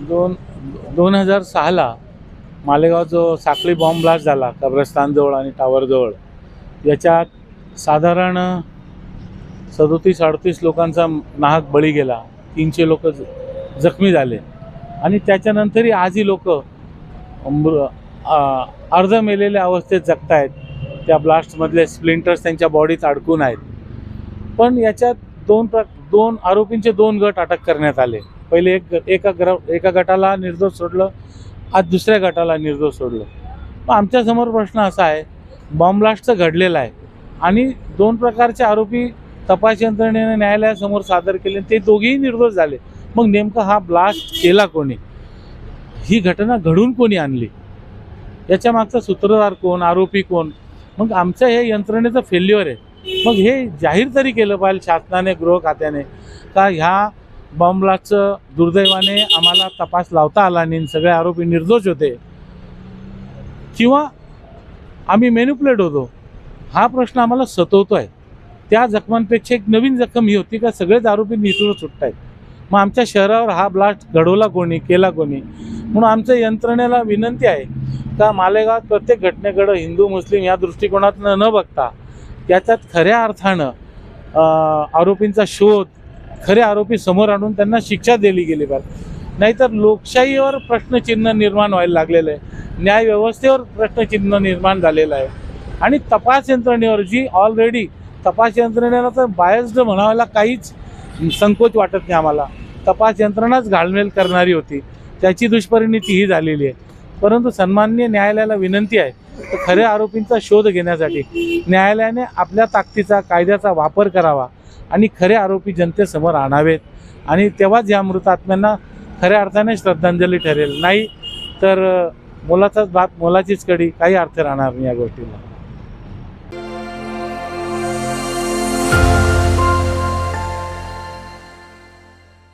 दोन 2006ला मालेगाव जो साखळी बॉम्ब ब्लास्ट झाला कब्रस्तानजवळ आणि टावरजवळ, याच्यात साधारण 37-38 लोकांचा नाहक बळी गेला, 300 लोक जखमी झाले आणि त्याच्यानंतरही आजही लोक अर्ध मेलेल्या अवस्थेत जगतायत. त्या ब्लास्टमधले स्प्लिंटर्स त्यांच्या बॉडीत अडकून आहेत. पण याच्यात दोन आरोपींचे 2 गट अटक करण्यात आले. पहिले एका गटाला निर्दोष सोडलं, आज दुसऱ्या गटाला निर्दोष सोडलं. मग आमच्यासमोर प्रश्न असा आहे, बॉम्ब ब्लास्टचं घडलेलं आहे आणि 2 प्रकारचे आरोपी तपास यंत्रणेने न्यायालयासमोर सादर केले, ते दोघेही निर्दोष झाले. मग नेमका हा ब्लास्ट केला कोणी, ही घटना घडून कोणी आणली, याच्या मागचा सूत्रधार कोण, आरोपी कोण? मग आमचं हे यंत्रणेचं फेल्युअर आहे. मग हे जाहीर तरी केलं पाहिजे शासनाने, गृह खात्याने, का ह्या बॉम्ब ब्लास्टचं दुर्दैवाने आम्हाला तपास लावता आला नाही, सगळे आरोपी निर्दोष होते, किंवा आम्ही मॅनिप्युलेट होतो, हा प्रश्न आम्हाला सतवतो आहे. त्या जखमांपेक्षा एक नवीन जखम ही होती का सगळेच आरोपी निसटून सुटत आहेत. मग आमच्या शहरावर हा ब्लास्ट घडवला कोणी, केला कोणी? म्हणून आमच्या यंत्रणेला विनंती आहे का मालेगावात प्रत्येक घटनेकडं हिंदू मुस्लिम या दृष्टिकोनातून न बघता त्याच्यात खऱ्या अर्थानं आरोपींचा शोध, खरे आरोपी समोर आणून त्यांना शिक्षा दिली गेली पाहिजे. नाहीतर लोकशाहीवर प्रश्नचिन्ह निर्माण व्हायला लागलेलं आहे, न्यायव्यवस्थेवर प्रश्नचिन्ह निर्माण झालेलं आहे आणि तपास यंत्रणेवर, जी ऑलरेडी तपास यंत्रणेला तर बायस्ड म्हणायला काहीच संकोच वाटत नाही आम्हाला, तपास यंत्रणाच घालमेल करणारी होती, त्याची दुष्परिणती ही झालेली आहे. परंतु सन्माननीय न्यायालयाला विनंती आहे तर खऱ्या आरोपींचा शोध घेण्यासाठी न्यायालयाने आपल्या ताकदीचा, कायद्याचा वापर करावा आणि खरे आरोपी जनतेसमोर आणावेत आणि तेव्हाच या मृतात्म्यांना खऱ्या अर्थाने श्रद्धांजली ठरेल. नाही तर मोलाचाच भात मोलाचीच कडी, काही अर्थ राहणार नाही या गोष्टीला.